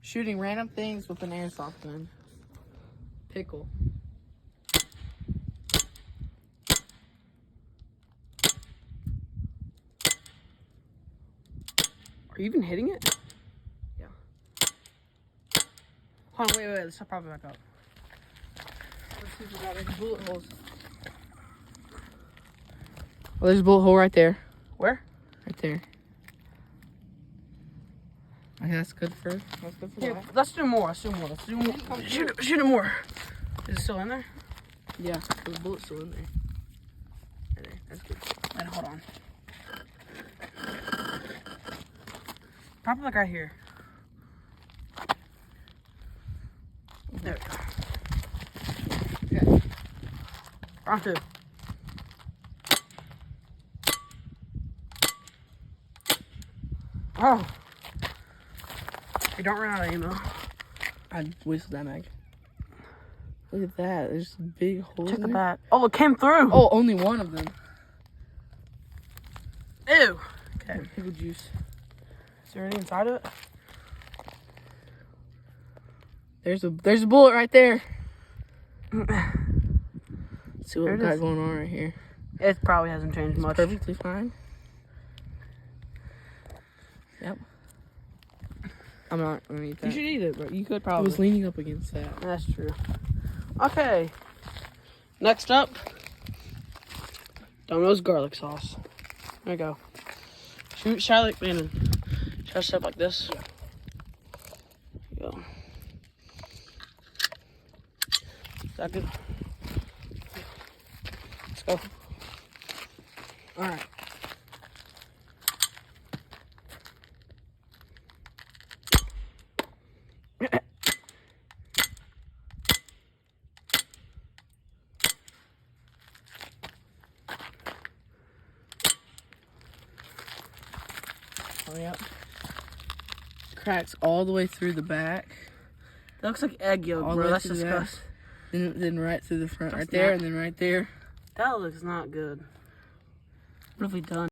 Shooting random things with an airsoft gun. Pickle. Are you even hitting it? Yeah. Hold on, wait, let's probably back up. Let's see if we got any bullet holes. Oh, there's a bullet hole right there. Where? Right there. Okay, that's good for Here, that. let's do more. Shoot it more. Is it still in there? Yeah, the bullet's still in there. Right there. That's good. Wait, hold on. Probably like right here. There we go. Okay. Round 2. Oh. You don't run out of ammo. I wasted that mag. Look at that. There's big holes Check in the there. back. Oh, it came through. Oh, only one of them. Ew. Okay. Pickle juice. Is there anything inside of it? There's a bullet right there. Let's see what There we it got is. going on right here. It probably hasn't changed much. Perfectly fine. Yep. I'm not gonna eat that. You should eat it, but you could I probably. was leaning up against that. That's true. Okay. Next up, Domino's garlic sauce. There you go. Shoot, try like man. Try stuff like this. There you go. Is that good? Let's go. All right. Oh yeah. Cracks all the way through the back. That looks like egg yolk, All the bro. way That's through the back. disgusting. Then right through the front, That's right there, not- and then right there. That looks not good. What have we done?